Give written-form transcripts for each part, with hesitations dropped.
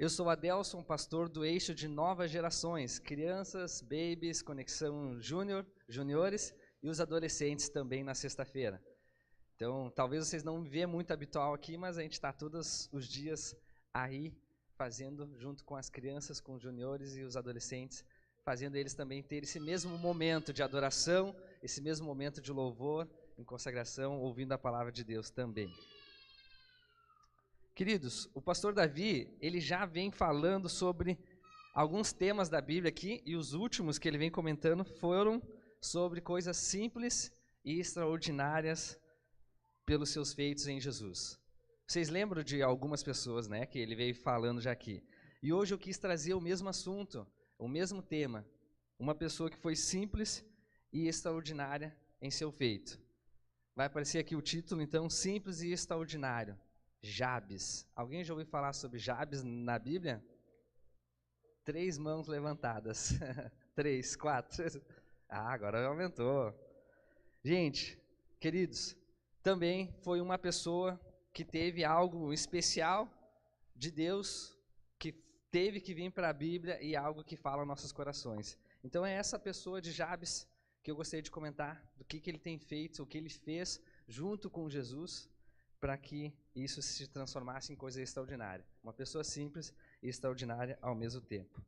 Eu sou Adelson, pastor do Eixo de Novas Gerações, crianças, babies, Conexão Júnior, juniores e os adolescentes também na sexta-feira. Então, talvez vocês não me vejam muito habitual aqui, mas a gente está todos os dias aí fazendo, junto com as crianças, com os juniores e os adolescentes, fazendo eles também ter esse mesmo momento de adoração, esse mesmo momento de louvor, em consagração, ouvindo a palavra de Deus também. Queridos, o pastor Davi, ele já vem falando sobre alguns temas da Bíblia aqui, e os últimos que ele vem comentando foram sobre coisas simples e extraordinárias pelos seus feitos em Jesus. Vocês lembram de algumas pessoas, né, que ele veio falando já aqui. E hoje eu quis trazer o mesmo assunto, o mesmo tema. Uma pessoa que foi simples e extraordinária em seu feito. Vai aparecer aqui o título, então, Simples e Extraordinário. Jabes. Alguém já ouviu falar sobre Jabes na Bíblia? 3 mãos levantadas. 3, 4. Agora aumentou. Gente, queridos, também foi uma pessoa que teve algo especial de Deus, que teve que vir para a Bíblia e algo que fala aos nossos corações. Então é essa pessoa de Jabes que eu gostaria de comentar, do que ele tem feito, o que ele fez junto com Jesus, para que isso se transformasse em coisa extraordinária. Uma pessoa simples e extraordinária ao mesmo tempo.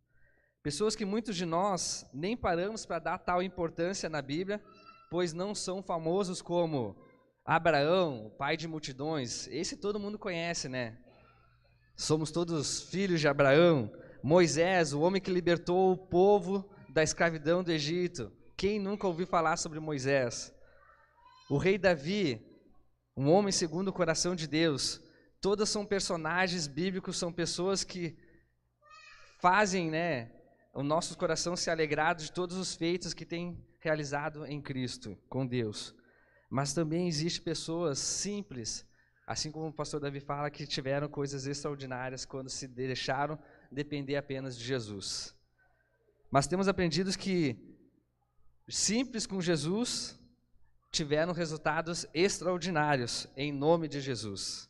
Pessoas que muitos de nós nem paramos para dar tal importância na Bíblia, pois não são famosos como Abraão, pai de multidões. Esse todo mundo conhece, né? Somos todos filhos de Abraão. Moisés, o homem que libertou o povo da escravidão do Egito. Quem nunca ouviu falar sobre Moisés? O rei Davi, um homem segundo o coração de Deus. Todas são personagens bíblicos, são pessoas que fazem, né, o nosso coração se alegrar de todos os feitos que tem realizado em Cristo, com Deus. Mas também existem pessoas simples, assim como o pastor Davi fala, que tiveram coisas extraordinárias quando se deixaram depender apenas de Jesus. Mas temos aprendido que simples com Jesus tiveram resultados extraordinários em nome de Jesus.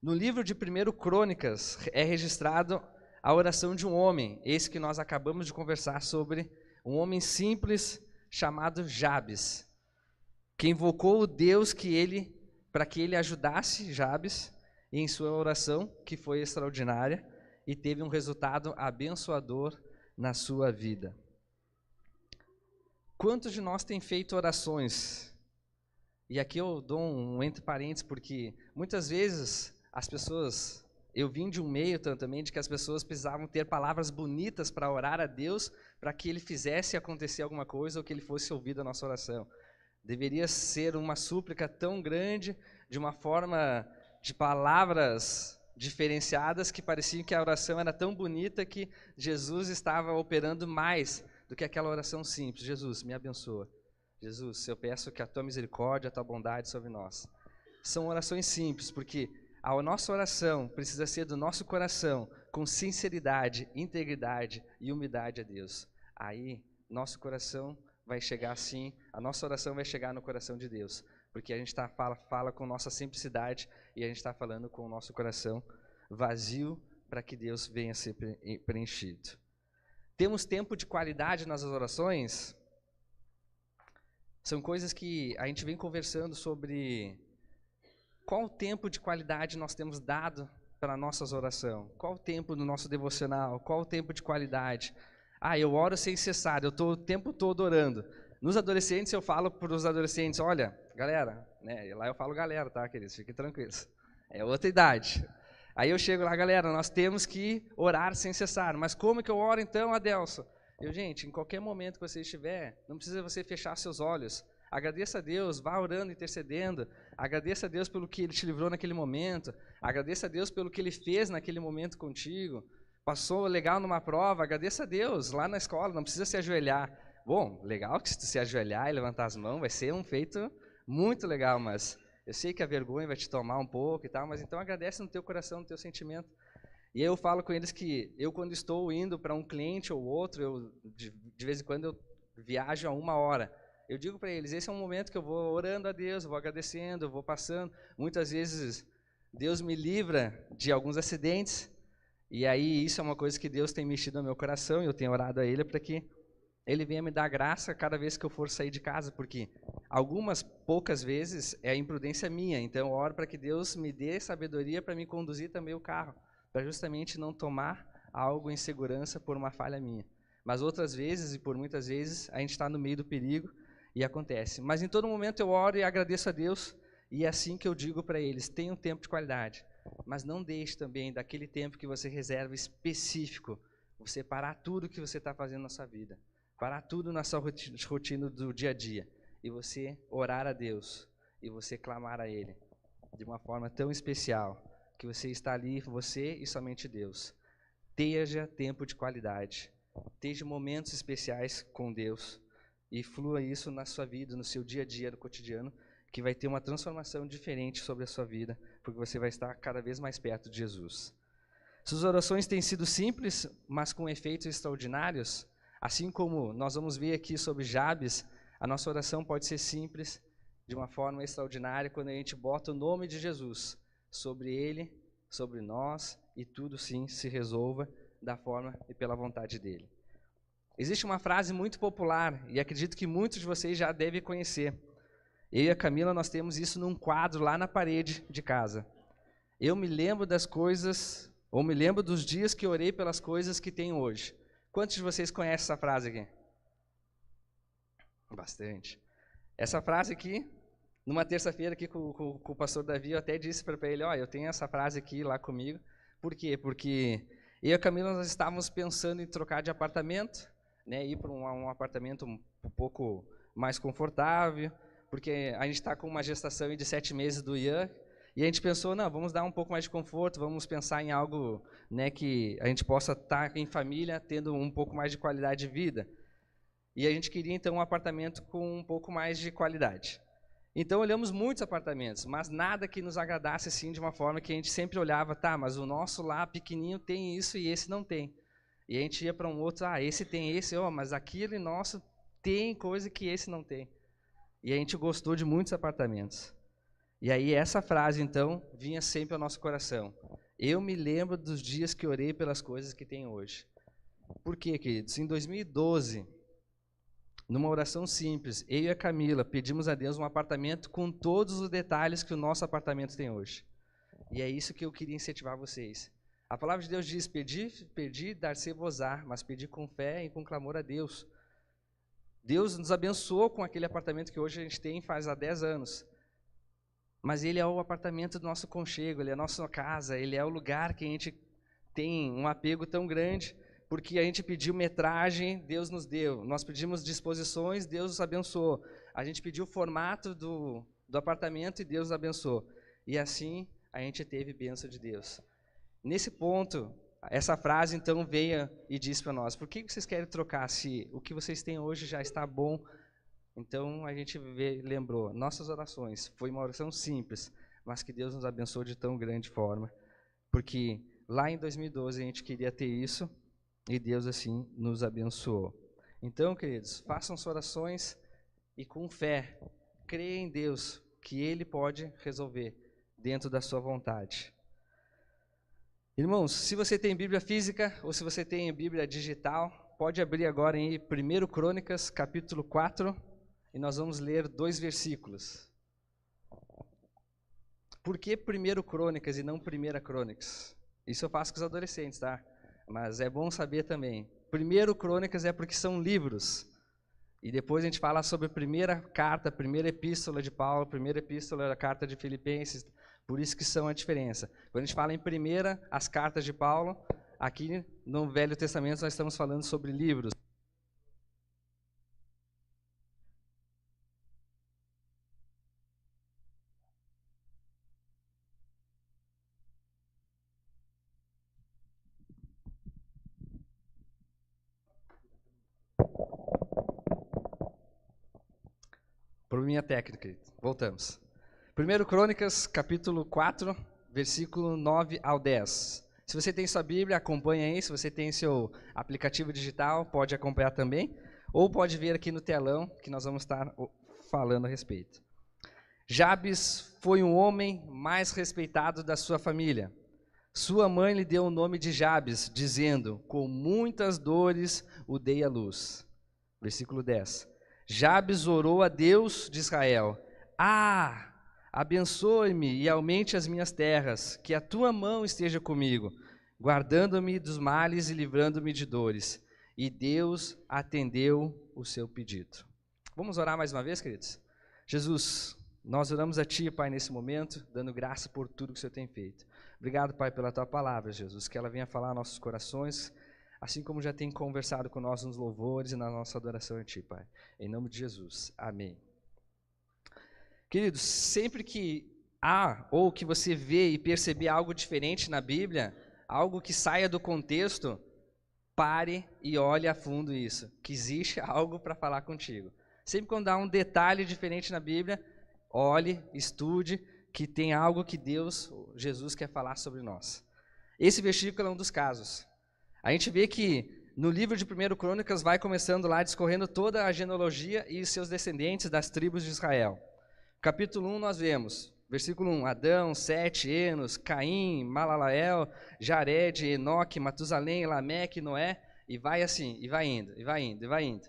No livro de 1 Crônicas é registrado a oração de um homem, esse que nós acabamos de conversar sobre, um homem simples chamado Jabes, que invocou o Deus para que ele ajudasse Jabes em sua oração, que foi extraordinária, e teve um resultado abençoador na sua vida. Quantos de nós têm feito orações? E aqui eu dou um entre parênteses, porque muitas vezes as pessoas, eu vim de um meio também de que as pessoas precisavam ter palavras bonitas para orar a Deus, para que Ele fizesse acontecer alguma coisa ou que Ele fosse ouvido a nossa oração. Deveria ser uma súplica tão grande, de uma forma de palavras diferenciadas, que parecia que a oração era tão bonita que Jesus estava operando mais do que aquela oração simples. Jesus, me abençoa. Jesus, eu peço que a tua misericórdia, a tua bondade sobre nós. São orações simples, porque a nossa oração precisa ser do nosso coração, com sinceridade, integridade e humildade a Deus. Aí, nosso coração vai chegar assim, a nossa oração vai chegar no coração de Deus, porque a gente fala com nossa simplicidade e a gente está falando com o nosso coração vazio para que Deus venha a ser preenchido. Temos tempo de qualidade nas orações? São coisas que a gente vem conversando sobre qual o tempo de qualidade nós temos dado para a nossa oração, qual o tempo do nosso devocional, qual o tempo de qualidade. Eu oro sem cessar, eu estou o tempo todo orando. Nos adolescentes eu falo para os adolescentes, olha, galera, né, lá eu falo galera, tá, queridos, fiquem tranquilos, é outra idade. Aí eu chego lá, galera, nós temos que orar sem cessar, mas como que eu oro então, Adelson? Gente, em qualquer momento que você estiver, não precisa você fechar seus olhos. Agradeça a Deus, vá orando, intercedendo. Agradeça a Deus pelo que Ele te livrou naquele momento. Agradeça a Deus pelo que Ele fez naquele momento contigo. Passou legal numa prova, agradeça a Deus lá na escola, não precisa se ajoelhar. Bom, legal que se tu se ajoelhar e levantar as mãos vai ser um feito muito legal, mas eu sei que a vergonha vai te tomar um pouco e tal, mas então agradece no teu coração, no teu sentimento. E eu falo com eles que eu, quando estou indo para um cliente ou outro, de vez em quando eu viajo a 1 hora. Eu digo para eles, esse é um momento que eu vou orando a Deus, eu vou agradecendo, eu vou passando. Muitas vezes Deus me livra de alguns acidentes E aí isso é uma coisa que Deus tem mexido no meu coração, e eu tenho orado a Ele para que Ele venha me dar graça cada vez que eu for sair de casa, porque algumas poucas vezes é a imprudência minha, então eu oro para que Deus me dê sabedoria para me conduzir também o carro, para justamente não tomar algo em segurança por uma falha minha. Mas outras vezes, e por muitas vezes, a gente está no meio do perigo e acontece. Mas em todo momento eu oro e agradeço a Deus, e é assim que eu digo para eles: tenha um tempo de qualidade, mas não deixe também daquele tempo que você reserva específico, você parar tudo que você está fazendo na sua vida, parar tudo na sua rotina do dia a dia, e você orar a Deus, e você clamar a Ele, de uma forma tão especial, que você está ali, você e somente Deus. Tenha tempo de qualidade, tenha momentos especiais com Deus, e flua isso na sua vida, no seu dia a dia, no cotidiano, que vai ter uma transformação diferente sobre a sua vida, porque você vai estar cada vez mais perto de Jesus. Suas orações têm sido simples, mas com efeitos extraordinários. Assim como nós vamos ver aqui sobre Jabes, a nossa oração pode ser simples, de uma forma extraordinária, quando a gente bota o nome de Jesus sobre ele, sobre nós, e tudo sim se resolva da forma e pela vontade dele. Existe uma frase muito popular, e acredito que muitos de vocês já devem conhecer. Eu e a Camila, nós temos isso num quadro lá na parede de casa. Eu me lembro das coisas, ou me lembro dos dias que orei pelas coisas que tenho hoje. Quantos de vocês conhecem essa frase aqui? Bastante. Essa frase aqui, numa terça-feira aqui com o pastor Davi, eu até disse para ele: ó, eu tenho essa frase aqui lá comigo. Por quê? Porque eu e a Camila, nós estávamos pensando em trocar de apartamento, né, ir para um apartamento um pouco mais confortável, porque a gente está com uma gestação de 7 meses do Ian, e a gente pensou: não, vamos dar um pouco mais de conforto, vamos pensar em algo, né, que a gente possa estar em família, tendo um pouco mais de qualidade de vida. E a gente queria, então, um apartamento com um pouco mais de qualidade. Então, olhamos muitos apartamentos, mas nada que nos agradasse assim, de uma forma que a gente sempre olhava: tá, mas o nosso lá, pequenininho, tem isso e esse não tem. E a gente ia para um outro: ah, esse tem esse, mas aquele nosso tem coisa que esse não tem. E a gente gostou de muitos apartamentos. E aí essa frase, então, vinha sempre ao nosso coração: eu me lembro dos dias que orei pelas coisas que tenho hoje. Por quê, queridos? Em 2012, numa oração simples, eu e a Camila pedimos a Deus um apartamento com todos os detalhes que o nosso apartamento tem hoje. E é isso que eu queria incentivar vocês. A palavra de Deus diz: pedir, dar-se-vos-á, mas pedir com fé e com clamor a Deus. Deus nos abençoou com aquele apartamento que hoje a gente tem faz há 10 anos. Mas ele é o apartamento do nosso conchego, ele é a nossa casa, ele é o lugar que a gente tem um apego tão grande, porque a gente pediu metragem, Deus nos deu. Nós pedimos disposições, Deus nos abençoou. A gente pediu o formato do apartamento e Deus nos abençoou. E assim a gente teve bênção de Deus. Nesse ponto, essa frase então veio e disse para nós: por que vocês querem trocar se o que vocês têm hoje já está bom? Então a gente lembrou, nossas orações, foi uma oração simples, mas que Deus nos abençoou de tão grande forma, porque lá em 2012 a gente queria ter isso, e Deus assim nos abençoou. Então, queridos, façam suas orações e com fé, creia em Deus, que Ele pode resolver dentro da sua vontade. Irmãos, se você tem Bíblia física, ou se você tem Bíblia digital, pode abrir agora em 1 Crônicas, capítulo 4, e nós vamos ler 2 versículos. Por que 1 Crônicas e não 1 Crônicas? Isso eu faço com os adolescentes, tá? Mas é bom saber também. 1 Crônicas é porque são livros. E depois a gente fala sobre a primeira carta, a primeira epístola de Paulo, a primeira epístola da carta de Filipenses. Por isso que são a diferença. Quando a gente fala em primeira, as cartas de Paulo, aqui no Velho Testamento nós estamos falando sobre livros. Probleminha técnica, voltamos. 1 Crônicas, capítulo 4, versículo 9 ao 10. Se você tem sua Bíblia, acompanha aí. Se você tem seu aplicativo digital, pode acompanhar também. Ou pode ver aqui no telão, que nós vamos estar falando a respeito. Jabes foi um homem mais respeitado da sua família. Sua mãe lhe deu o nome de Jabes, dizendo: com muitas dores o dei à luz. Versículo 10. Jabes orou a Deus de Israel: abençoe-me e aumente as minhas terras, que a tua mão esteja comigo, guardando-me dos males e livrando-me de dores. E Deus atendeu o seu pedido. Vamos orar mais uma vez, queridos? Jesus, nós oramos a Ti, Pai, nesse momento, dando graça por tudo que o Senhor tem feito. Obrigado, Pai, pela Tua palavra, Jesus, que ela venha falar aos nossos corações, assim como já tem conversado com nós nos louvores e na nossa adoração a Ti, Pai. Em nome de Jesus. Amém. Queridos, sempre que há ou que você vê e perceber algo diferente na Bíblia, algo que saia do contexto, pare e olhe a fundo isso, que existe algo para falar contigo. Sempre quando há um detalhe diferente na Bíblia, olhe, estude, que tem algo que Deus, Jesus, quer falar sobre nós. Esse versículo é um dos casos. A gente vê que no livro de 1 Crônicas vai começando lá, discorrendo toda a genealogia e seus descendentes das tribos de Israel. Capítulo 1 nós vemos, versículo 1, Adão, Sete, Enos, Caim, Malalael, Jared, Enoque, Matusalém, Lameque, Noé, e vai assim, e vai indo, e vai indo, e vai indo.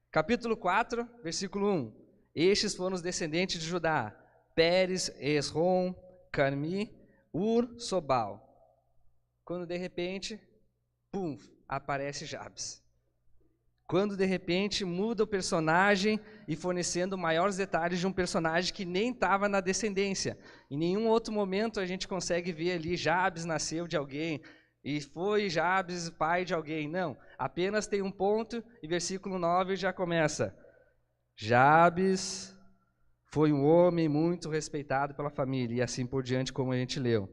Capítulo 4, versículo 1, estes foram os descendentes de Judá, Pérez, Esrom, Carmi, Ur, Sobal. Quando de repente, pum, aparece Jabes. Quando de repente muda o personagem e fornecendo maiores detalhes de um personagem que nem estava na descendência. Em nenhum outro momento a gente consegue ver ali Jabes nasceu de alguém e foi Jabes pai de alguém. Não, apenas tem um ponto e versículo 9 já começa. Jabes foi um homem muito respeitado pela família e assim por diante, como a gente leu.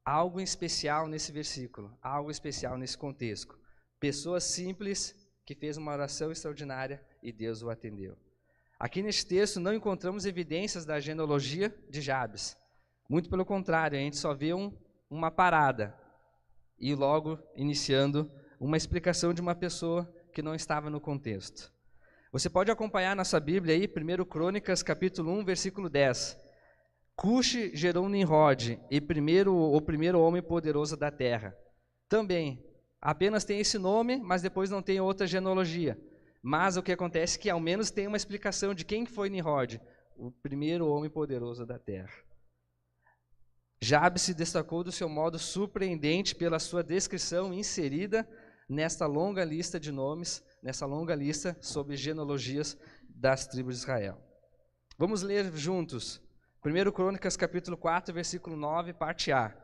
Algo especial nesse versículo, algo especial nesse contexto. Pessoa simples que fez uma oração extraordinária e Deus o atendeu. Aqui neste texto não encontramos evidências da genealogia de Jabes. Muito pelo contrário, a gente só vê uma parada e logo iniciando uma explicação de uma pessoa que não estava no contexto. Você pode acompanhar na sua Bíblia aí, 1 Crônicas, capítulo 1, versículo 10. Cuxi gerou Nimrod, o primeiro homem poderoso da terra. Também, apenas tem esse nome, mas depois não tem outra genealogia. Mas o que acontece é que ao menos tem uma explicação de quem foi Nimrod, o primeiro homem poderoso da terra. Jabes se destacou do seu modo surpreendente pela sua descrição inserida nesta longa lista de nomes, nessa longa lista sobre genealogias das tribos de Israel. Vamos ler juntos. 1 Crônicas, capítulo 4, versículo 9, parte A.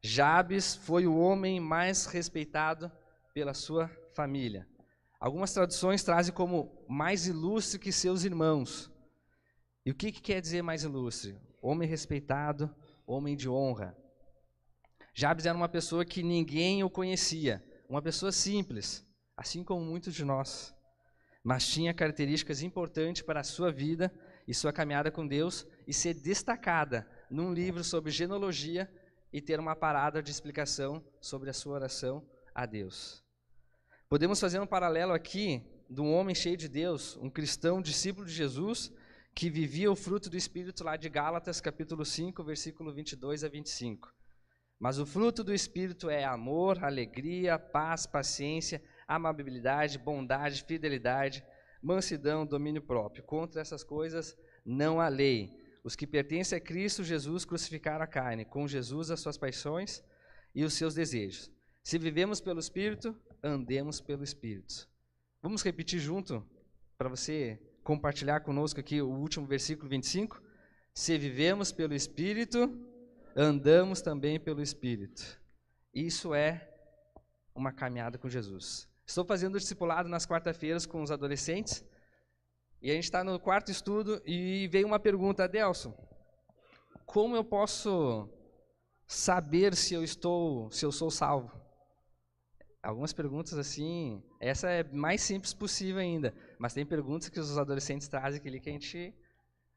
Jabes foi o homem mais respeitado pela sua família. Algumas traduções trazem como mais ilustre que seus irmãos. E o que quer dizer mais ilustre? Homem respeitado, homem de honra. Jabes era uma pessoa que ninguém o conhecia, uma pessoa simples, assim como muitos de nós, mas tinha características importantes para a sua vida e sua caminhada com Deus e ser destacada num livro sobre genealogia e ter uma parada de explicação sobre a sua oração a Deus. Podemos fazer um paralelo aqui de um homem cheio de Deus, um cristão, discípulo de Jesus, que vivia o fruto do Espírito lá de Gálatas, capítulo 5, versículo 22 a 25. Mas o fruto do Espírito é amor, alegria, paz, paciência, amabilidade, bondade, fidelidade, mansidão, domínio próprio. Contra essas coisas não há lei. Os que pertencem a Cristo Jesus crucificaram a carne, com Jesus as suas paixões e os seus desejos. Se vivemos pelo Espírito, andemos pelo Espírito. Vamos repetir junto, para você compartilhar conosco aqui o último versículo 25. Se vivemos pelo Espírito, andamos também pelo Espírito. Isso é uma caminhada com Jesus. Estou fazendo discipulado nas quarta-feiras com os adolescentes, e a gente está no quarto estudo e veio uma pergunta: Adelson, como eu posso saber se eu sou salvo? Algumas perguntas assim, essa é mais simples possível ainda, mas tem perguntas que os adolescentes trazem aqui que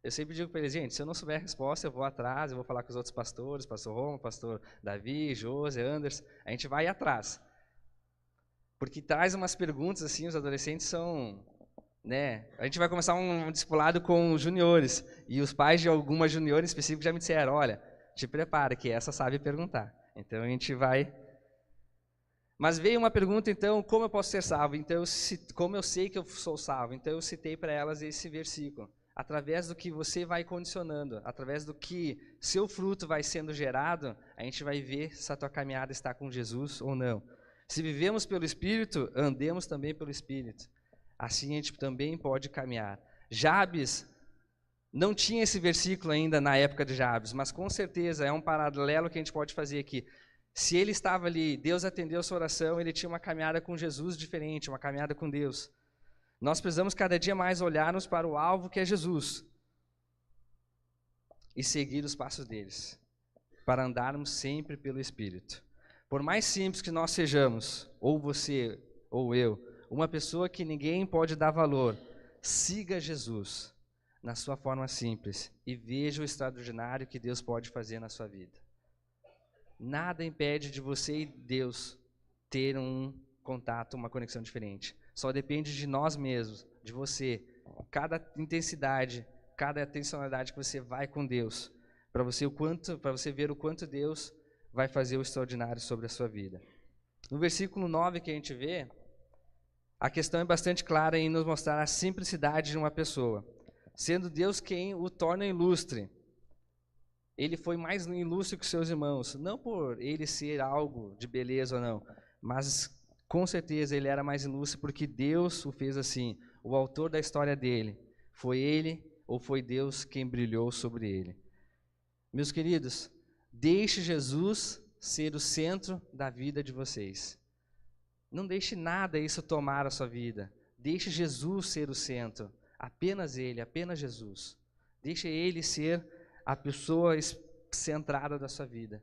eu sempre digo para eles: gente, se eu não souber a resposta, eu vou atrás, eu vou falar com os outros pastores, pastor Roma, pastor Davi, José, Anderson, a gente vai atrás. Porque traz umas perguntas assim, os adolescentes são, a gente vai começar um discipulado com os juniores, e os pais de alguma junior em específico já me disseram: olha, te prepara que essa sabe perguntar. Então a gente vai... Mas veio uma pergunta, então, como eu posso ser salvo? Então, como eu sei que eu sou salvo? Então eu citei para elas esse versículo. Através do que você vai condicionando, através do que seu fruto vai sendo gerado, a gente vai ver se a tua caminhada está com Jesus ou não. Se vivemos pelo Espírito, andemos também pelo Espírito. Assim a gente também pode caminhar. Jabes não tinha esse versículo ainda na época de Jabes, mas com certeza é um paralelo que a gente pode fazer aqui. Se ele estava ali, Deus atendeu a sua oração, ele tinha uma caminhada com Jesus diferente, uma caminhada com Deus. Nós precisamos cada dia mais olharmos para o alvo que é Jesus e seguir os passos deles, para andarmos sempre pelo Espírito. Por mais simples que nós sejamos, ou você ou eu, uma pessoa que ninguém pode dar valor, siga Jesus na sua forma simples e veja o extraordinário que Deus pode fazer na sua vida. Nada impede de você e Deus ter um contato, uma conexão diferente. Só depende de nós mesmos, de você. Cada intensidade, cada intencionalidade que você vai com Deus, para você ver o quanto Deus vai fazer o extraordinário sobre a sua vida. No versículo 9 que a gente vê, a questão é bastante clara em nos mostrar a simplicidade de uma pessoa. Sendo Deus quem o torna ilustre. Ele foi mais ilustre que seus irmãos, não por ele ser algo de beleza ou não, mas com certeza ele era mais ilustre porque Deus o fez assim. O autor da história dele, foi ele ou foi Deus quem brilhou sobre ele? Meus queridos, deixe Jesus ser o centro da vida de vocês. Não deixe nada isso tomar a sua vida. Deixe Jesus ser o centro. Apenas ele, apenas Jesus. Deixe ele ser a pessoa centrada da sua vida.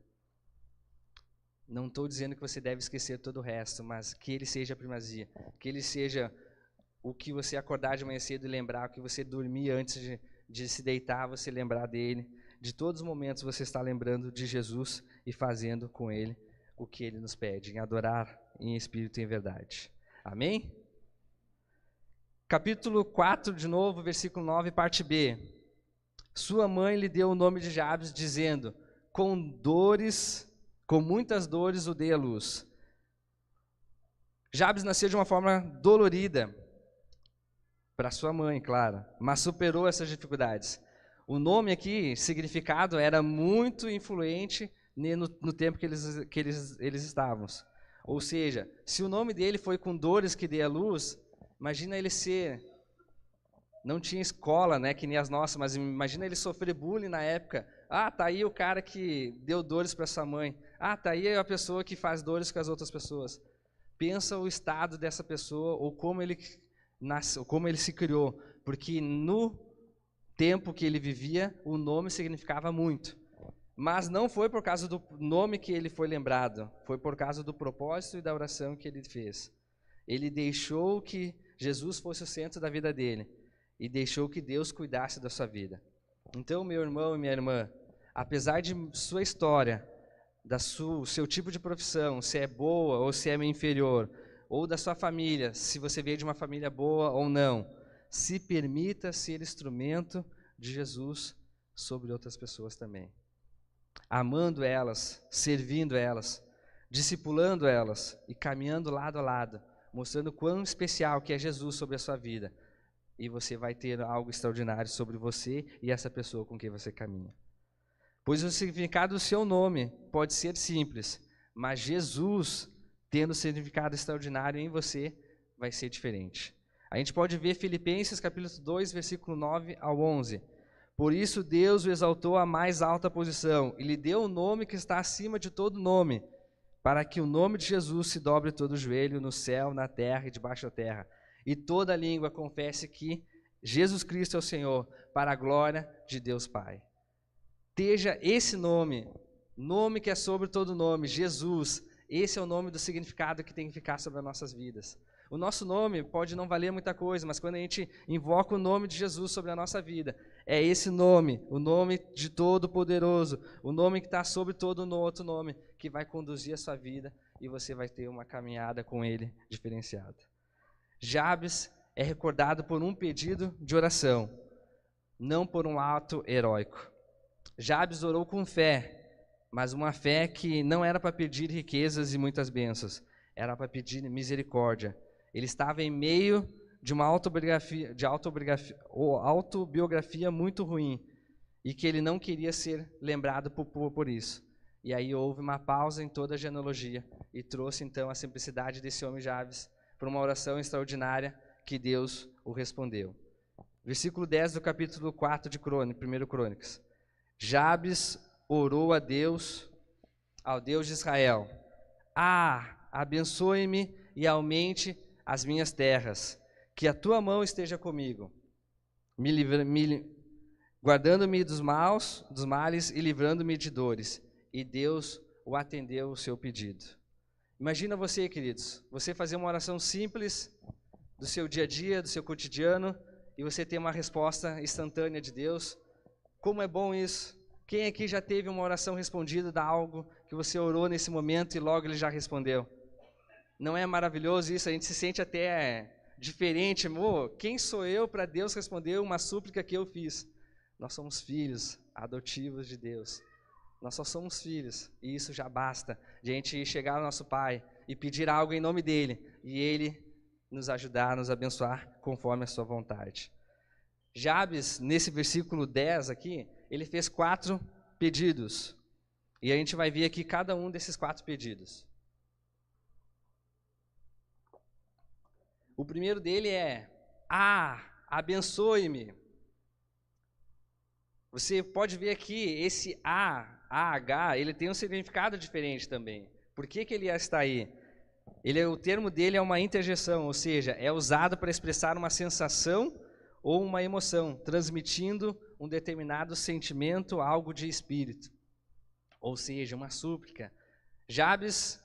Não estou dizendo que você deve esquecer todo o resto, mas que ele seja a primazia. Que ele seja o que você acordar de manhã cedo e lembrar, o que você dormir antes de se deitar, você lembrar dele. De todos os momentos você está lembrando de Jesus e fazendo com ele o que ele nos pede, em adorar em espírito e em verdade. Amém? Capítulo 4, de novo, versículo 9, parte B. Sua mãe lhe deu o nome de Jabes, dizendo, com muitas dores o dei à luz. Jabes nasceu de uma forma dolorida, para sua mãe, claro, mas superou essas dificuldades. O nome aqui, significado, era muito influente no tempo que eles estavam. Ou seja, se o nome dele foi com dores que dei à luz, imagina ele ser... Não tinha escola, né, que nem as nossas, mas imagina ele sofrer bullying na época. Ah, tá aí o cara que deu dores para sua mãe. Ah, tá aí a pessoa que faz dores com as outras pessoas. Pensa o estado dessa pessoa, ou como ele nasceu, como ele se criou. Porque no tempo que ele vivia, o nome significava muito. Mas não foi por causa do nome que ele foi lembrado, foi por causa do propósito e da oração que ele fez. Ele deixou que Jesus fosse o centro da vida dele. E deixou que Deus cuidasse da sua vida. Então, meu irmão e minha irmã, apesar de sua história, seu tipo de profissão, se é boa ou se é inferior, ou da sua família, se você veio de uma família boa ou não, se permita ser instrumento de Jesus sobre outras pessoas também. Amando elas, servindo elas, discipulando elas e caminhando lado a lado, mostrando quão especial que é Jesus sobre a sua vida. E você vai ter algo extraordinário sobre você e essa pessoa com quem você caminha. Pois o significado do seu nome pode ser simples, mas Jesus, tendo significado extraordinário em você, vai ser diferente. A gente pode ver Filipenses capítulo 2, versículo 9 ao 11. Por isso Deus o exaltou à mais alta posição e lhe deu o nome que está acima de todo nome, para que o nome de Jesus se dobre todo o joelho no céu, na terra e debaixo da terra. E toda língua confesse que Jesus Cristo é o Senhor, para a glória de Deus Pai. Teja esse nome que é sobre todo nome, Jesus, esse é o nome do significado que tem que ficar sobre as nossas vidas. O nosso nome pode não valer muita coisa, mas quando a gente invoca o nome de Jesus sobre a nossa vida, é esse nome, o nome de Todo-Poderoso, o nome que está sobre todo outro nome, que vai conduzir a sua vida e você vai ter uma caminhada com Ele diferenciada. Jabes é recordado por um pedido de oração, não por um ato heróico. Jabes orou com fé, mas uma fé que não era para pedir riquezas e muitas bênçãos, era para pedir misericórdia. Ele estava em meio de uma autobiografia muito ruim, e que ele não queria ser lembrado por isso. E aí houve uma pausa em toda a genealogia, e trouxe então a simplicidade desse homem Jabes para uma oração extraordinária que Deus o respondeu. Versículo 10 do capítulo 4 de 1 Crônicas. Jabes orou ao Deus de Israel: abençoe-me e aumente as minhas terras, que a tua mão esteja comigo, guardando-me dos males e livrando-me de dores. E Deus o atendeu o seu pedido. Imagina você, queridos, você fazer uma oração simples do seu dia a dia, do seu cotidiano, e você ter uma resposta instantânea de Deus. Como é bom isso! Quem aqui já teve uma oração respondida de algo que você orou nesse momento e logo ele já respondeu? Não é maravilhoso isso? A gente se sente até diferente. Quem sou eu para Deus responder uma súplica que eu fiz? Nós somos filhos adotivos de Deus. Nós só somos filhos, e isso já basta de a gente chegar ao nosso Pai e pedir algo em nome dEle, e Ele nos ajudar, nos abençoar conforme a sua vontade. Jabes, nesse versículo 10 aqui, ele fez 4 pedidos, e a gente vai ver aqui cada um desses 4 pedidos. O primeiro dele é: abençoe-me. Você pode ver aqui, esse AH, ele tem um significado diferente também. Por que ele está aí? O termo dele é uma interjeição, ou seja, é usado para expressar uma sensação ou uma emoção, transmitindo um determinado sentimento, algo de espírito. Ou seja, uma súplica. Jabes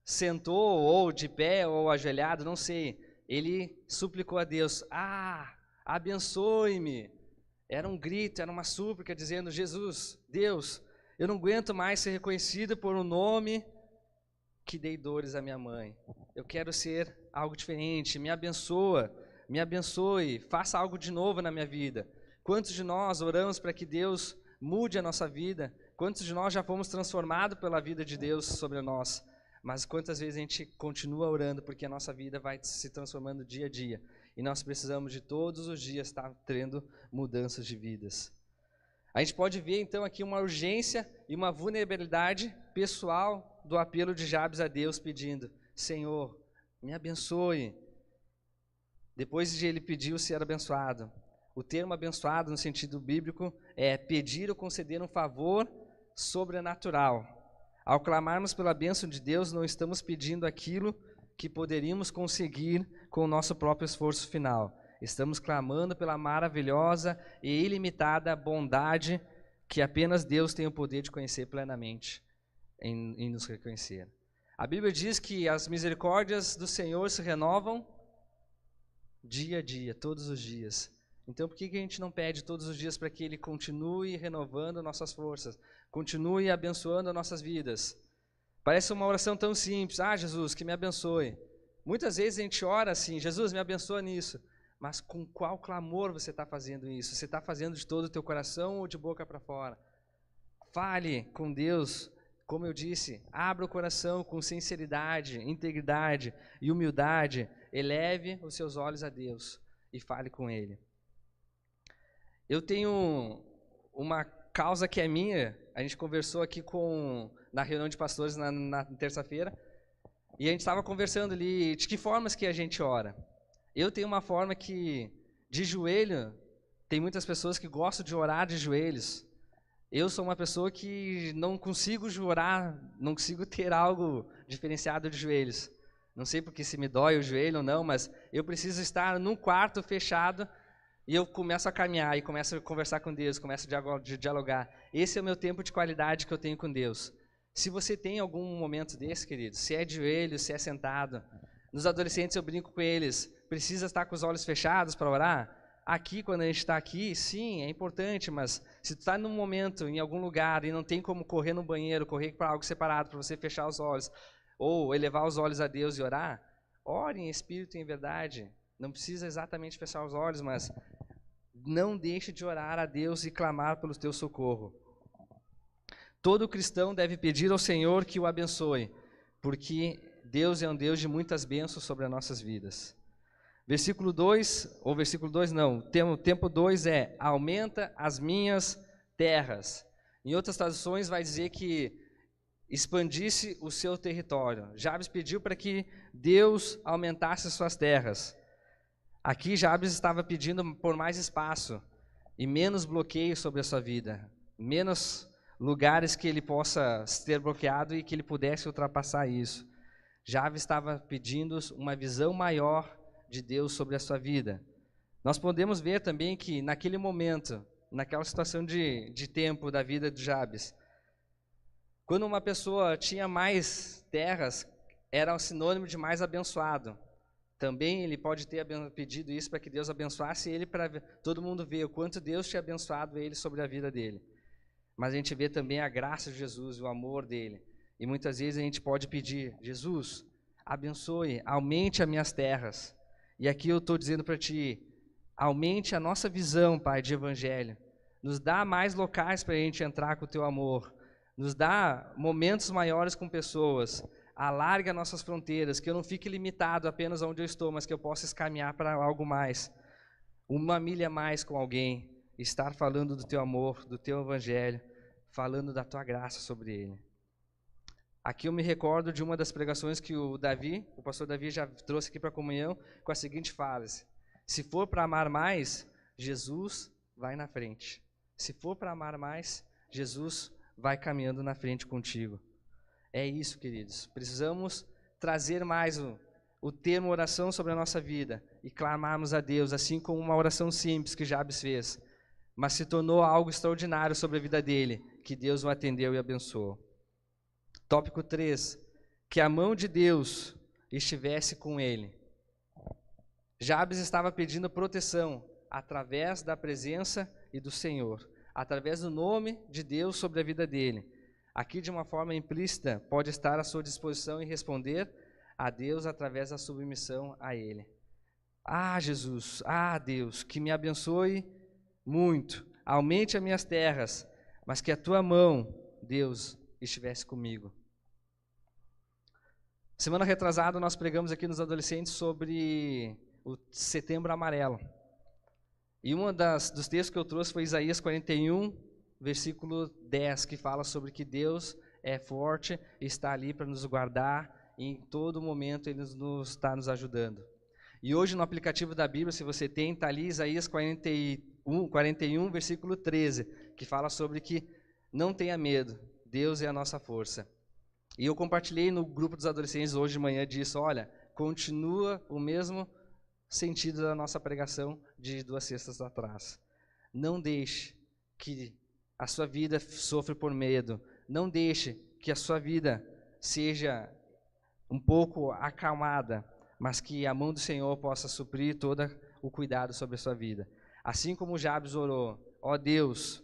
sentou, ou de pé, ou ajoelhado, não sei. Ele suplicou a Deus: abençoe-me. Era um grito, era uma súplica, dizendo: Jesus, Deus, eu não aguento mais ser reconhecido por um nome que dei dores à minha mãe. Eu quero ser algo diferente, me abençoe, faça algo de novo na minha vida. Quantos de nós oramos para que Deus mude a nossa vida? Quantos de nós já fomos transformados pela vida de Deus sobre nós? Mas quantas vezes a gente continua orando porque a nossa vida vai se transformando dia a dia? E nós precisamos de todos os dias estar tendo mudanças de vidas. A gente pode ver então aqui uma urgência e uma vulnerabilidade pessoal do apelo de Jabes a Deus pedindo: Senhor, me abençoe. Depois de ele pedir ser abençoado. O termo abençoado no sentido bíblico é pedir ou conceder um favor sobrenatural. Ao clamarmos pela bênção de Deus, não estamos pedindo aquilo que poderíamos conseguir com o nosso próprio esforço final. Estamos clamando pela maravilhosa e ilimitada bondade que apenas Deus tem o poder de conhecer plenamente em nos reconhecer. A Bíblia diz que as misericórdias do Senhor se renovam dia a dia, todos os dias. Então por que a gente não pede todos os dias para que Ele continue renovando nossas forças, continue abençoando nossas vidas? Parece uma oração tão simples: Jesus, que me abençoe. Muitas vezes a gente ora assim: Jesus, me abençoa nisso. Mas com qual clamor você está fazendo isso? Você está fazendo de todo o teu coração ou de boca para fora? Fale com Deus, como eu disse, abra o coração com sinceridade, integridade e humildade. Eleve os seus olhos a Deus e fale com Ele. Eu tenho uma causa que é minha. A gente conversou aqui na reunião de pastores na terça-feira, e a gente estava conversando ali de que formas que a gente ora. Eu tenho uma forma que, de joelho, tem muitas pessoas que gostam de orar de joelhos. Eu sou uma pessoa que não consigo orar, não consigo ter algo diferenciado de joelhos. Não sei porque se me dói o joelho ou não, mas eu preciso estar num quarto fechado e eu começo a caminhar e começo a conversar com Deus, começo a dialogar. Esse é o meu tempo de qualidade que eu tenho com Deus. Se você tem algum momento desse, querido, se é de joelho, se é sentado, nos adolescentes eu brinco com eles: precisa estar com os olhos fechados para orar? Aqui, quando a gente está aqui, sim, é importante, mas se tu está num momento, em algum lugar, e não tem como correr no banheiro, correr para algo separado, para você fechar os olhos, ou elevar os olhos a Deus e orar, ore em espírito e em verdade. Não precisa exatamente fechar os olhos, mas não deixe de orar a Deus e clamar pelo teu socorro. Todo cristão deve pedir ao Senhor que o abençoe, porque Deus é um Deus de muitas bênçãos sobre as nossas vidas. Versículo 2, ou versículo 2 não, tempo 2 é: aumenta as minhas terras. Em outras traduções vai dizer que expandisse o seu território. Jabes pediu para que Deus aumentasse suas terras. Aqui Jabes estava pedindo por mais espaço e menos bloqueio sobre a sua vida, menos lugares que ele possa ser bloqueado e que ele pudesse ultrapassar isso. Jabes estava pedindo uma visão maior de Deus sobre a sua vida. Nós podemos ver também que naquele momento, naquela situação de tempo da vida de Jabes, quando uma pessoa tinha mais terras, era um sinônimo de mais abençoado. Também ele pode ter pedido isso para que Deus abençoasse ele, para todo mundo ver o quanto Deus tinha abençoado ele sobre a vida dele. Mas a gente vê também a graça de Jesus, o amor dele. E muitas vezes a gente pode pedir: Jesus, abençoe, aumente as minhas terras. E aqui eu estou dizendo para ti: aumente a nossa visão, Pai, de evangelho. Nos dá mais locais para a gente entrar com o teu amor. Nos dá momentos maiores com pessoas. Alarga nossas fronteiras, que eu não fique limitado apenas onde eu estou, mas que eu possa escaminhar para algo mais. Uma milha a mais com alguém. Estar falando do teu amor, do teu evangelho, falando da tua graça sobre ele. Aqui eu me recordo de uma das pregações que o pastor Davi já trouxe aqui para a comunhão, com a seguinte frase: se for para amar mais, Jesus vai na frente. Se for para amar mais, Jesus vai caminhando na frente contigo. É isso, queridos. Precisamos trazer mais o termo oração sobre a nossa vida e clamarmos a Deus, assim como uma oração simples que Jabes fez, mas se tornou algo extraordinário sobre a vida dele, que Deus o atendeu e abençoou. Tópico 3, que a mão de Deus estivesse com ele. Jabes estava pedindo proteção através da presença e do Senhor, através do nome de Deus sobre a vida dele. Aqui, de uma forma implícita, pode estar à sua disposição em responder a Deus através da submissão a ele. Ah, Jesus, ah, Deus, que me abençoe muito, aumente as minhas terras, mas que a tua mão, Deus, estivesse comigo. Semana retrasada nós pregamos aqui nos adolescentes sobre o Setembro Amarelo. E dos textos que eu trouxe foi Isaías 41, versículo 10, que fala sobre que Deus é forte e está ali para nos guardar, e em todo momento Ele está nos ajudando. E hoje no aplicativo da Bíblia, se você tem, está ali Isaías 41, versículo 13, que fala sobre que não tenha medo, Deus é a nossa força. E eu compartilhei no grupo dos adolescentes hoje de manhã disso: olha, continua o mesmo sentido da nossa pregação de 2 sextas atrás. Não deixe que a sua vida sofra por medo. Não deixe que a sua vida seja um pouco acalmada, mas que a mão do Senhor possa suprir todo o cuidado sobre a sua vida. Assim como Jabes orou: ó Deus,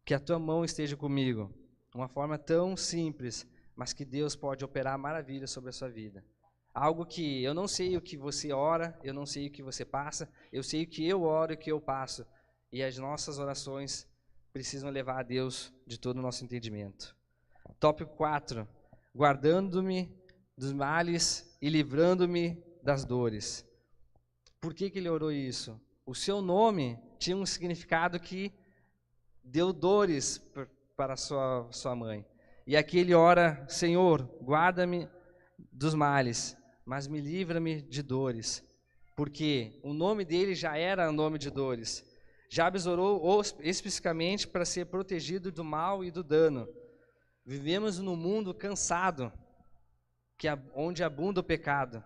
que a tua mão esteja comigo. Uma forma tão simples, mas que Deus pode operar maravilhas sobre a sua vida. Algo que eu não sei o que você ora, eu não sei o que você passa, eu sei o que eu oro e o que eu passo. E as nossas orações precisam levar a Deus de todo o nosso entendimento. Tópico 4. Guardando-me dos males e livrando-me das dores. Por que ele orou isso? O seu nome tinha um significado que deu dores para sua mãe. E aqui ele ora: Senhor, guarda-me dos males, mas me livra-me de dores. Porque o nome dele já era o nome de dores. Jabes orou especificamente para ser protegido do mal e do dano. Vivemos num mundo cansado, onde abunda o pecado.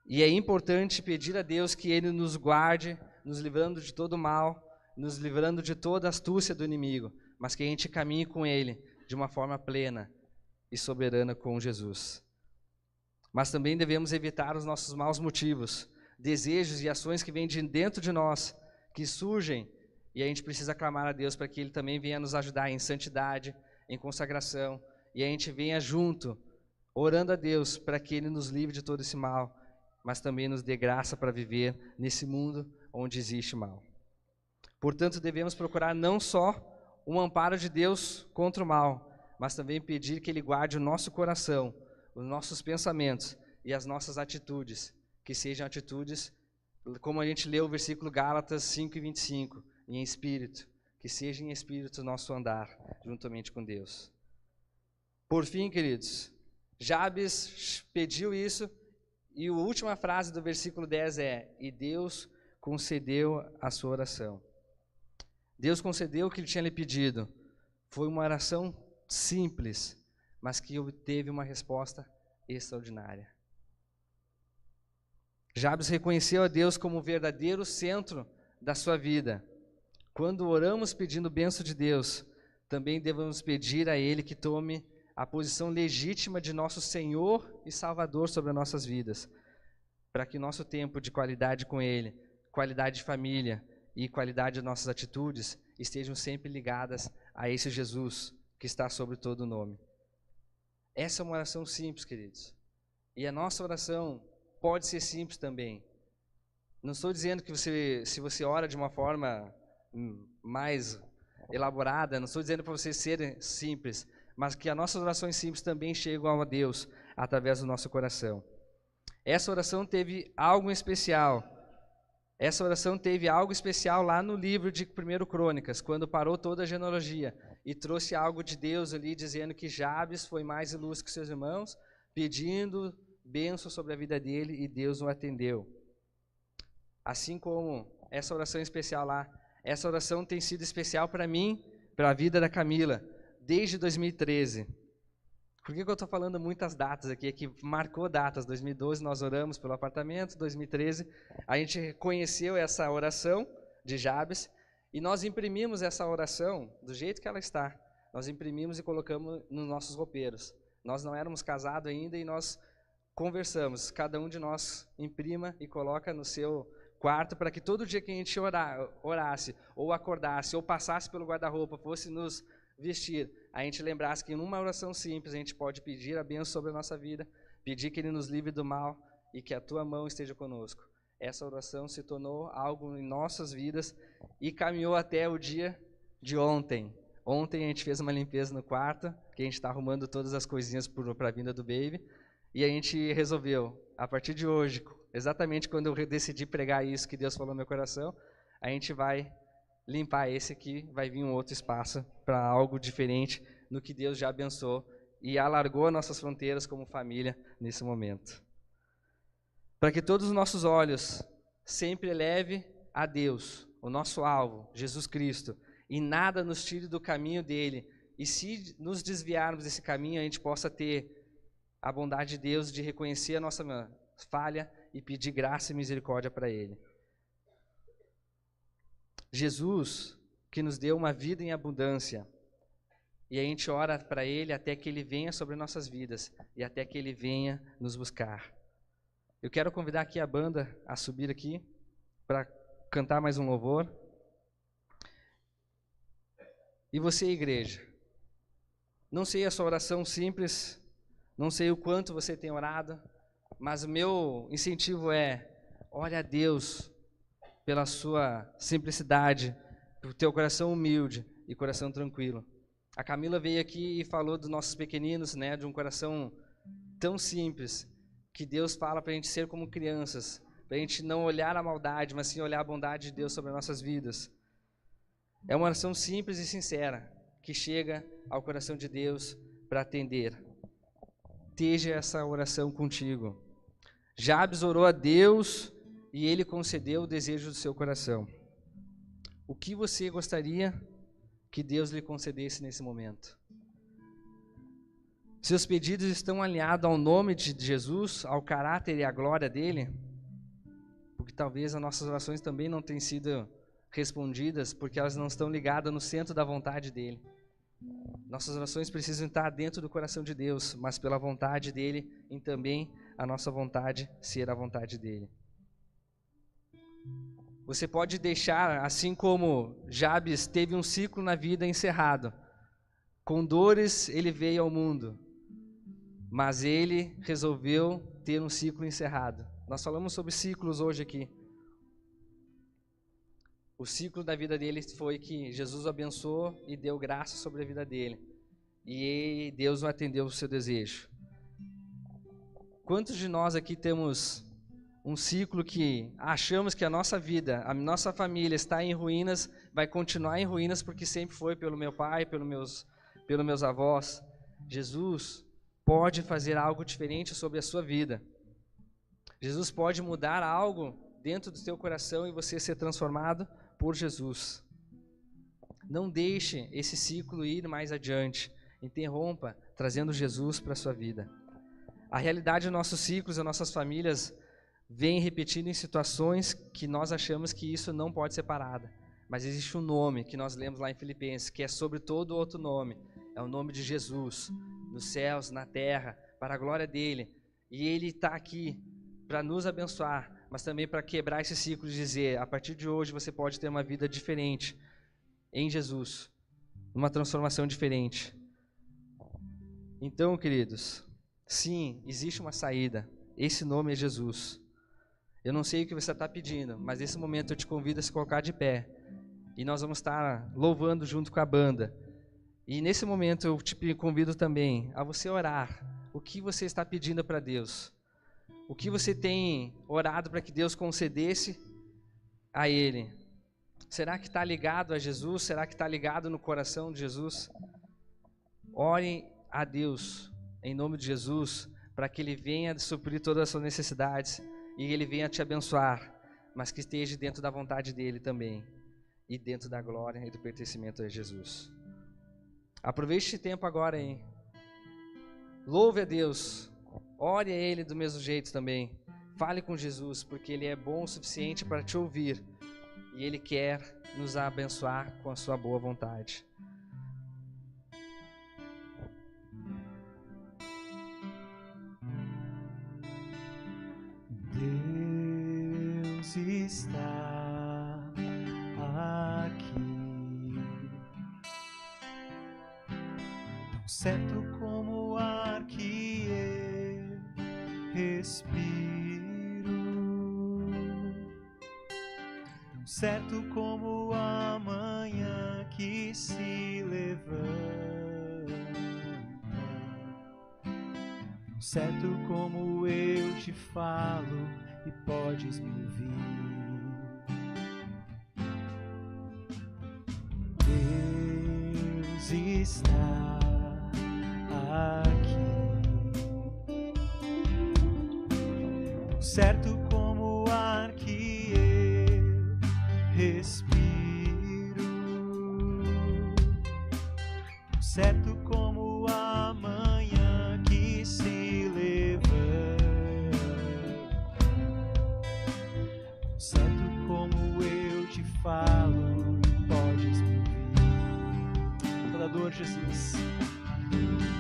E é importante pedir a Deus que Ele nos guarde, nos livrando de todo mal, nos livrando de toda astúcia do inimigo, mas que a gente caminhe com Ele de uma forma plena e soberana com Jesus. Mas também devemos evitar os nossos maus motivos, desejos e ações que vêm de dentro de nós, que surgem, e a gente precisa clamar a Deus para que Ele também venha nos ajudar em santidade, em consagração, e a gente venha junto, orando a Deus para que Ele nos livre de todo esse mal, mas também nos dê graça para viver nesse mundo onde existe mal. Portanto, devemos procurar não só um amparo de Deus contra o mal, mas também pedir que Ele guarde o nosso coração, os nossos pensamentos e as nossas atitudes, que sejam atitudes, como a gente leu o versículo Gálatas 5:25, em espírito, que seja em espírito o nosso andar, juntamente com Deus. Por fim, queridos, Jabes pediu isso, e a última frase do versículo 10 é: e Deus concedeu a sua oração. Deus concedeu o que ele tinha lhe pedido. Foi uma oração simples, mas que obteve uma resposta extraordinária. Jabes reconheceu a Deus como o verdadeiro centro da sua vida. Quando oramos pedindo bênção de Deus, também devemos pedir a Ele que tome a posição legítima de nosso Senhor e Salvador sobre as nossas vidas, para que nosso tempo de qualidade com Ele, qualidade de família e qualidade de nossas atitudes estejam sempre ligadas a esse Jesus que está sobre todo o nome. Essa é uma oração simples, queridos. E a nossa oração pode ser simples também. Não estou dizendo que se você ora de uma forma mais elaborada, não estou dizendo para você ser simples, mas que as nossas orações simples também chegam a Deus através do nosso coração. Essa oração teve algo especial. Essa oração teve algo especial lá no livro de 1 Crônicas, quando parou toda a genealogia e trouxe algo de Deus ali, dizendo que Jabes foi mais ilustre que seus irmãos, pedindo bênção sobre a vida dele, e Deus o atendeu. Assim como essa oração especial lá, essa oração tem sido especial para mim, para a vida da Camila, desde 2013. Por que eu estou falando muitas datas aqui? É que marcou datas. 2012 nós oramos pelo apartamento, 2013 a gente reconheceu essa oração de Jabes e nós imprimimos essa oração do jeito que ela está. Nós imprimimos e colocamos nos nossos roupeiros. Nós não éramos casados ainda e nós conversamos. Cada um de nós imprima e coloca no seu quarto para que todo dia que a gente orasse, ou acordasse, ou passasse pelo guarda-roupa, fosse nos vestir, a gente lembrasse que numa oração simples a gente pode pedir a bênção sobre a nossa vida, pedir que Ele nos livre do mal e que a Tua mão esteja conosco. Essa oração se tornou algo em nossas vidas e caminhou até o dia de ontem. Ontem a gente fez uma limpeza no quarto, que a gente está arrumando todas as coisinhas para a vinda do baby, e a gente resolveu, a partir de hoje, exatamente quando eu decidi pregar isso que Deus falou no meu coração, a gente vai limpar esse aqui, vai vir um outro espaço para algo diferente no que Deus já abençoou e alargou nossas fronteiras como família nesse momento. Para que todos os nossos olhos sempre eleve a Deus, o nosso alvo, Jesus Cristo, e nada nos tire do caminho dele. E se nos desviarmos desse caminho, a gente possa ter a bondade de Deus de reconhecer a nossa falha e pedir graça e misericórdia para Ele. Jesus, que nos deu uma vida em abundância, e a gente ora para Ele até que Ele venha sobre nossas vidas e até que Ele venha nos buscar. Eu quero convidar aqui a banda a subir aqui para cantar mais um louvor. E você, igreja, não sei a sua oração simples, não sei o quanto você tem orado, mas o meu incentivo é: olha a Deus pela sua simplicidade, por teu coração humilde e coração tranquilo. A Camila veio aqui e falou dos nossos pequeninos, né, de um coração tão simples, que Deus fala para a gente ser como crianças, para a gente não olhar a maldade, mas sim olhar a bondade de Deus sobre as nossas vidas. É uma oração simples e sincera, que chega ao coração de Deus para atender. Esteja essa oração contigo. Jabes orou a Deus e Ele concedeu o desejo do seu coração. O que você gostaria que Deus lhe concedesse nesse momento? Seus pedidos estão alinhados ao nome de Jesus, ao caráter e à glória dele? Porque talvez as nossas orações também não tenham sido respondidas, porque elas não estão ligadas no centro da vontade dele. Nossas orações precisam estar dentro do coração de Deus, mas pela vontade dele, e também a nossa vontade ser a vontade dele. Você pode deixar, assim como Jabes teve um ciclo na vida encerrado. Com dores ele veio ao mundo, mas ele resolveu ter um ciclo encerrado. Nós falamos sobre ciclos hoje aqui. O ciclo da vida dele foi que Jesus o abençoou e deu graça sobre a vida dele. E Deus não atendeu o seu desejo. Quantos de nós aqui temos um ciclo que achamos que a nossa vida, a nossa família está em ruínas, vai continuar em ruínas porque sempre foi pelo meu pai, pelos meus avós? Jesus pode fazer algo diferente sobre a sua vida. Jesus pode mudar algo dentro do teu coração e você ser transformado por Jesus. Não deixe esse ciclo ir mais adiante. Interrompa, trazendo Jesus para a sua vida. A realidade dos nossos ciclos, das nossas famílias, vem repetindo em situações que nós achamos que isso não pode ser parado. Mas existe um nome que nós lemos lá em Filipenses, que é sobre todo outro nome. É o nome de Jesus, nos céus, na terra, para a glória dele. E ele está aqui para nos abençoar, mas também para quebrar esse ciclo de dizer, a partir de hoje você pode ter uma vida diferente em Jesus, uma transformação diferente. Então, queridos, sim, existe uma saída. Esse nome é Jesus. Eu não sei o que você está pedindo, mas nesse momento eu te convido a se colocar de pé. E nós vamos estar louvando junto com a banda. E nesse momento eu te convido também a você orar. O que você está pedindo para Deus? O que você tem orado para que Deus concedesse a Ele? Será que está ligado a Jesus? Será que está ligado no coração de Jesus? Ore a Deus, em nome de Jesus, para que Ele venha suprir todas as suas necessidades e Ele venha te abençoar, mas que esteja dentro da vontade dEle também, e dentro da glória e do pertencimento a Jesus. Aproveite esse tempo agora, hein? Louve a Deus, ore a Ele do mesmo jeito também, fale com Jesus, porque Ele é bom o suficiente para te ouvir, e Ele quer nos abençoar com a sua boa vontade. Deus está aqui, tão certo como o ar que eu respiro, tão certo como a manhã que se levanta, tão certo como eu te falo e podes me ouvir. Deus está aqui, tão certo como o ar que eu respiro, tão certo como a manhã que se levanta, certo como eu te falo e podes me ouvir. Toda dor, Jesus.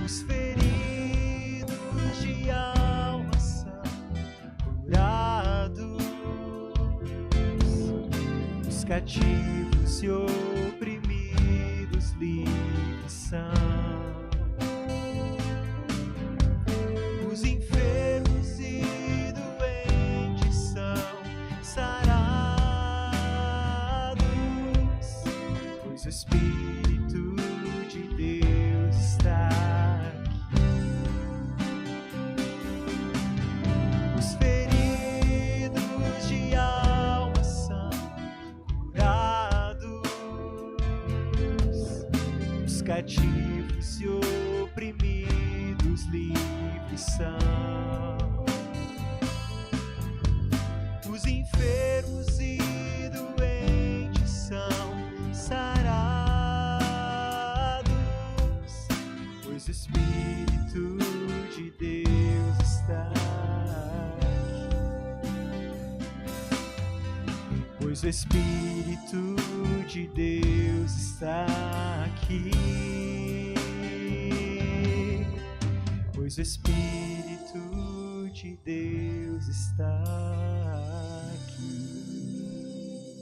Os feridos de alma são curados, os cativos e oprimidos livres são, os enfermos e doentes são sarados, pois o Espírito de Deus está aqui. Os feridos de alma são curados, os cativos e oprimidos livres são, os enfermos e doentes são sarados, pois o Espírito de Deus está aqui. Pois o Espírito de Deus está aqui. Pois o Espírito de Deus está aqui.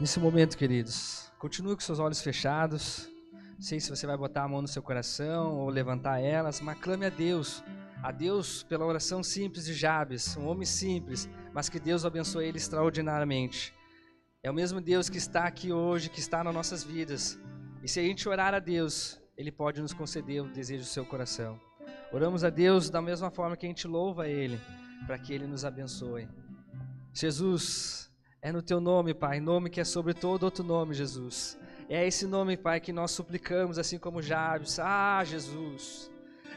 Nesse momento, queridos, continue com seus olhos fechados. Não sei se você vai botar a mão no seu coração ou levantar elas, mas clame a Deus pela oração simples de Jabes, um homem simples, mas que Deus abençoe ele extraordinariamente. É o mesmo Deus que está aqui hoje, que está nas nossas vidas. E se a gente orar a Deus, Ele pode nos conceder o desejo do seu coração. Oramos a Deus da mesma forma que a gente louva a Ele, para que Ele nos abençoe. Jesus, é no Teu nome, Pai, nome que é sobre todo outro nome, Jesus. É esse nome, Pai, que nós suplicamos, assim como Jabes. Jesus,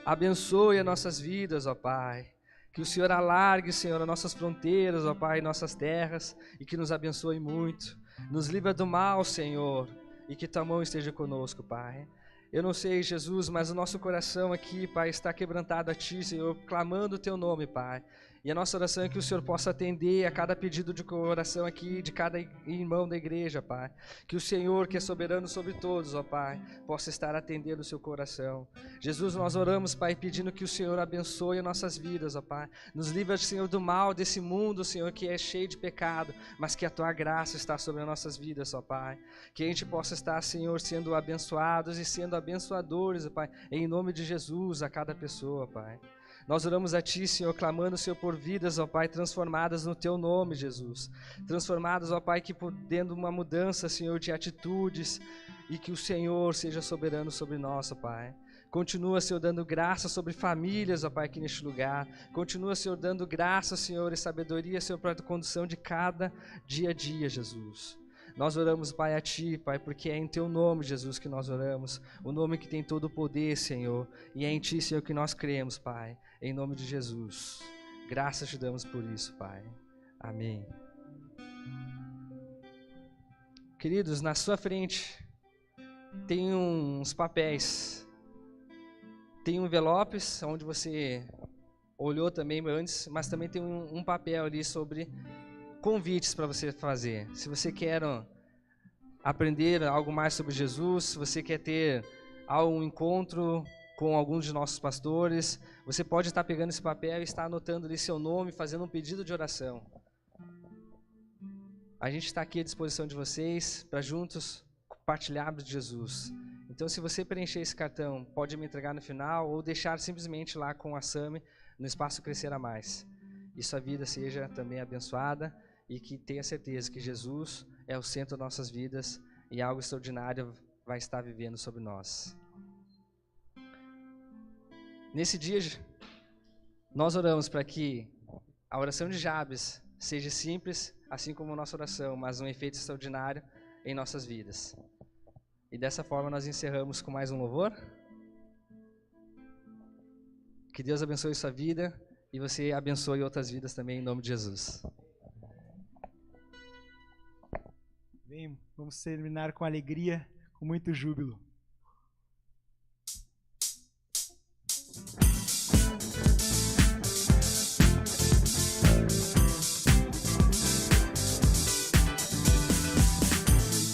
abençoe as nossas vidas, ó Pai. Que o Senhor alargue, Senhor, as nossas fronteiras, ó Pai, nossas terras, e que nos abençoe muito. Nos livra do mal, Senhor, e que Tua mão esteja conosco, Pai. Eu não sei, Jesus, mas o nosso coração aqui, Pai, está quebrantado a Ti, Senhor, clamando o Teu nome, Pai. E a nossa oração é que o Senhor possa atender a cada pedido de oração aqui, de cada irmão da igreja, Pai. Que o Senhor, que é soberano sobre todos, ó Pai, possa estar atendendo o seu coração. Jesus, nós oramos, Pai, pedindo que o Senhor abençoe as nossas vidas, ó Pai. Nos livra, Senhor, do mal desse mundo, Senhor, que é cheio de pecado, mas que a Tua graça está sobre as nossas vidas, ó Pai. Que a gente possa estar, Senhor, sendo abençoados e sendo abençoadores, ó Pai, em nome de Jesus, a cada pessoa, Pai. Nós oramos a Ti, Senhor, clamando, Senhor, por vidas, ó Pai, transformadas no Teu nome, Jesus. Transformadas, ó Pai, que podendo uma mudança, Senhor, de atitudes, e que o Senhor seja soberano sobre nós, ó Pai. Continua, Senhor, dando graça sobre famílias, ó Pai, aqui neste lugar. Continua, Senhor, dando graça, Senhor, e sabedoria, Senhor, para a condução de cada dia a dia, Jesus. Nós oramos, Pai, a Ti, Pai, porque é em Teu nome, Jesus, que nós oramos. O nome que tem todo o poder, Senhor. E é em Ti, Senhor, que nós cremos, Pai. Em nome de Jesus. Graças te damos por isso, Pai. Amém. Queridos, na sua frente tem uns papéis. Tem envelopes, onde você olhou também antes, mas também tem um papel ali sobre convites para você fazer. Se você quer aprender algo mais sobre Jesus, se você quer ter um encontro com alguns de nossos pastores, você pode estar pegando esse papel e estar anotando ali seu nome, fazendo um pedido de oração. A gente está aqui à disposição de vocês para juntos compartilharmos de Jesus. Então, se você preencher esse cartão, pode me entregar no final ou deixar simplesmente lá com a Sami no espaço Crescer a Mais. E sua vida seja também abençoada e que tenha certeza que Jesus é o centro das nossas vidas e algo extraordinário vai estar vivendo sobre nós. Nesse dia, nós oramos para que a oração de Jabes seja simples, assim como a nossa oração, mas um efeito extraordinário em nossas vidas. E dessa forma nós encerramos com mais um louvor. Que Deus abençoe sua vida e você abençoe outras vidas também, em nome de Jesus. Bem, vamos terminar com alegria, com muito júbilo.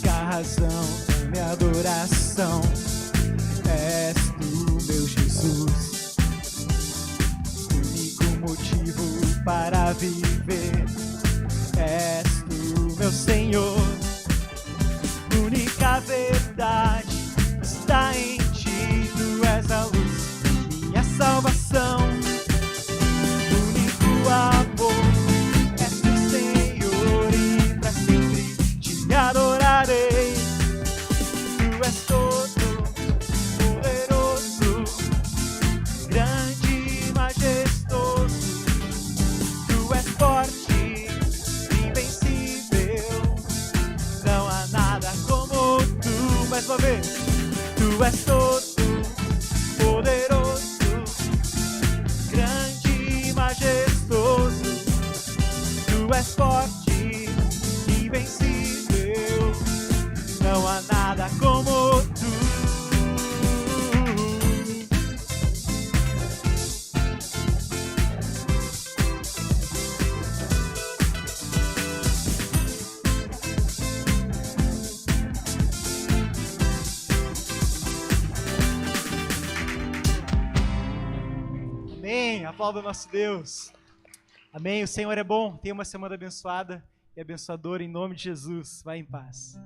A razão da minha adoração és tu, meu Jesus, único motivo para viver és tu, meu Senhor. Única verdade está em ti, tu és a luz, minha salvação. Único amor és tu, Senhor, e para sempre te adorarei. Tu és todo poderoso, grande e majestoso. Tu és forte, invencível. Não há nada como tu. Mais uma vez. Tu és todo poderoso, grande e majestoso. Tu és forte, invencível. Não há nada como tu. Amém. Aplauda o nosso Deus. Amém. O Senhor é bom. Tenha uma semana abençoada e abençoadora em nome de Jesus. Vai em paz.